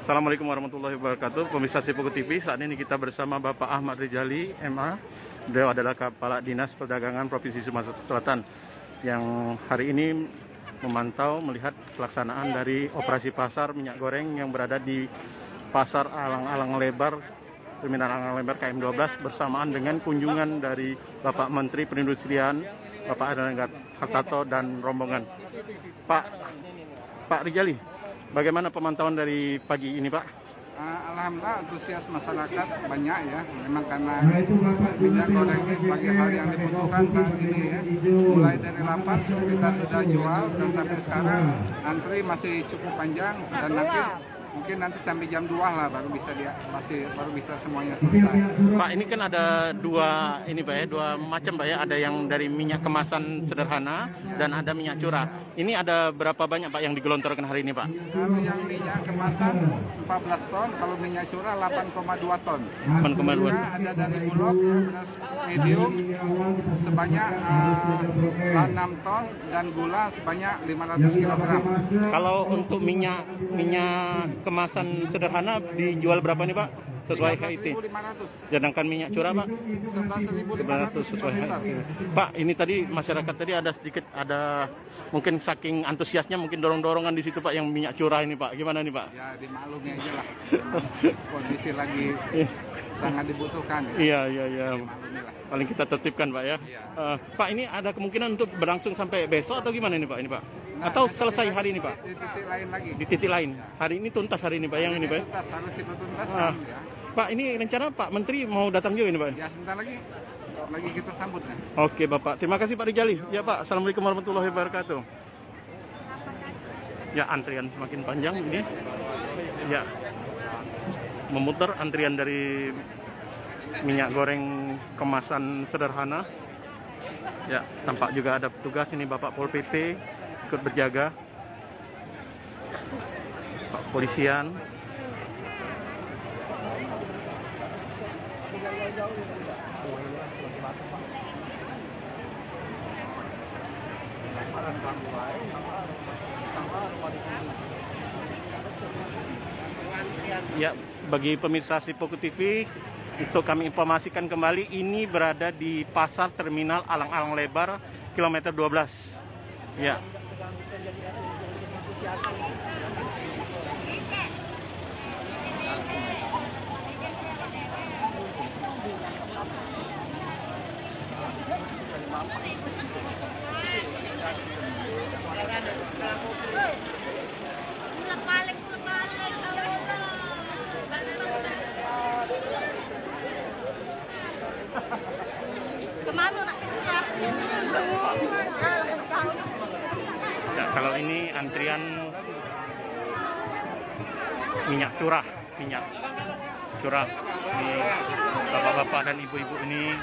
Assalamualaikum warahmatullahi wabarakatuh. Pemirsa Sipoku TV, saat ini kita bersama Bapak Ahmad Rizali, MA. Beliau adalah Kepala Dinas Perdagangan Provinsi Sumatera Selatan yang hari ini memantau melihat pelaksanaan dari operasi pasar minyak goreng yang berada di Pasar Alang-Alang Lebar, Terminal Alang Lebar KM12 bersamaan dengan kunjungan dari Bapak Menteri Perindustrian, Bapak Erlangga Hartarto dan rombongan. Pak Rizali, bagaimana pemantauan dari pagi ini, Pak? Alhamdulillah antusias masyarakat banyak ya. Memang karena minyak goreng ini sebagai hal yang dibutuhkan saat ini ya. Mulai dari 8 kita sudah jual dan sampai sekarang antri masih cukup panjang dan mungkin nanti sampai jam 2 lah baru bisa semuanya selesai. Pak, ini kan ada dua macam, Pak ya. Ada yang dari minyak kemasan sederhana dan ada minyak curah. Ini ada berapa banyak, Pak, yang digelontorkan hari ini, Pak? Kalau yang minyak kemasan 14 ton, kalau minyak curah 8,2 ton. 8,2. Ada dari Bulog ya, beras medium sebanyak 6 ton dan gula sebanyak 500 kg. Kalau untuk minyak kemasan sederhana dijual berapa nih, Pak? Sesuai HIT. 15.500. Sedangkan minyak curah, Pak? 11.500 sesuai HIT. Pak, ini tadi masyarakat tadi ada mungkin saking antusiasnya mungkin dorong-dorongan di situ, Pak, yang minyak curah ini, Pak. Gimana nih, Pak? Ya dimaklumi aja lah. Kondisi lagi sangat dibutuhkan. Iya. Dimaklumi lah. Paling kita tertibkan, Pak ya. Iya. Pak, ini ada kemungkinan untuk berlangsung sampai besok atau gimana ini, Pak? Atau selesai hari ini, Pak? Di titik lain lagi. Di titik lain. Hari ini tuntas hari ini, Pak, yang ini, Pak. Tuntas, harus tuntas Ah. ya. Pak, ini rencana Pak Menteri mau datang juga ini, Pak? Ya sebentar lagi kita sambut ya. Oke, Bapak. Terima kasih, Pak Rizali. Ya, Pak. Assalamualaikum warahmatullahi wabarakatuh. Ya, antrian semakin panjang ini. Ya, memutar antrian dari minyak goreng kemasan sederhana. Ya, tampak juga ada petugas ini, Bapak Pol PP ikut berjaga. Pak Polisian. Ya, bagi pemirsa Sipoku TV, untuk kami informasikan kembali, ini berada di Pasar Terminal Alang-Alang Lebar, kilometer 12. Ya. Ya, kalau ini antrian minyak curah ini bapak-bapak dan ibu-ibu ini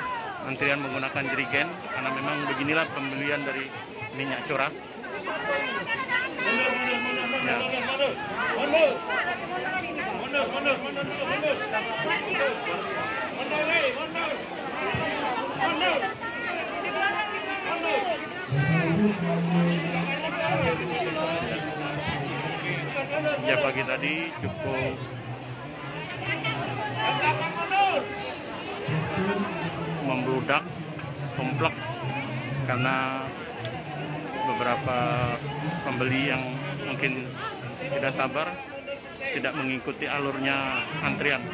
antrian menggunakan jerigen karena memang beginilah pembelian dari minyak curah. Ya. Ya, pagi tadi cukup membludak, komplek karena beberapa pembeli yang mungkin tidak sabar, tidak mengikuti alurnya antrian.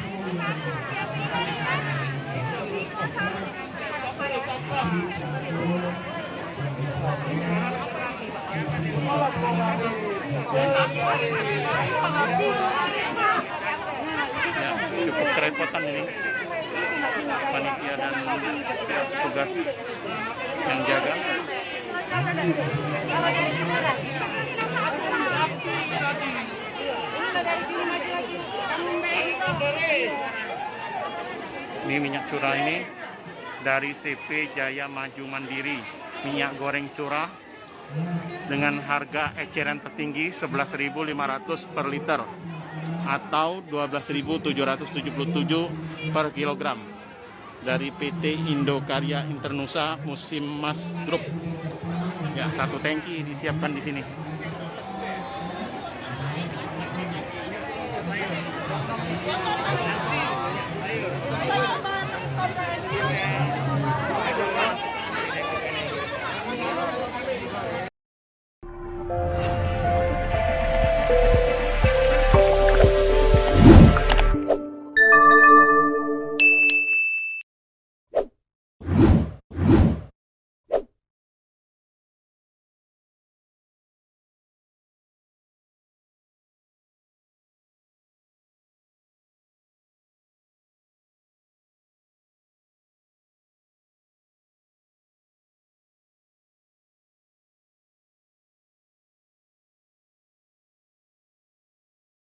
Ya, cukup kerepotan ini panitia dan tugas yang jaga. Ini minyak curah ini dari CP Jaya Maju Mandiri, minyak goreng curah dengan harga eceran tertinggi 11.500 per liter atau 12.777 per kilogram dari PT Indokarya Internusa Musim Mas Group. Ya, satu tangki disiapkan di sini.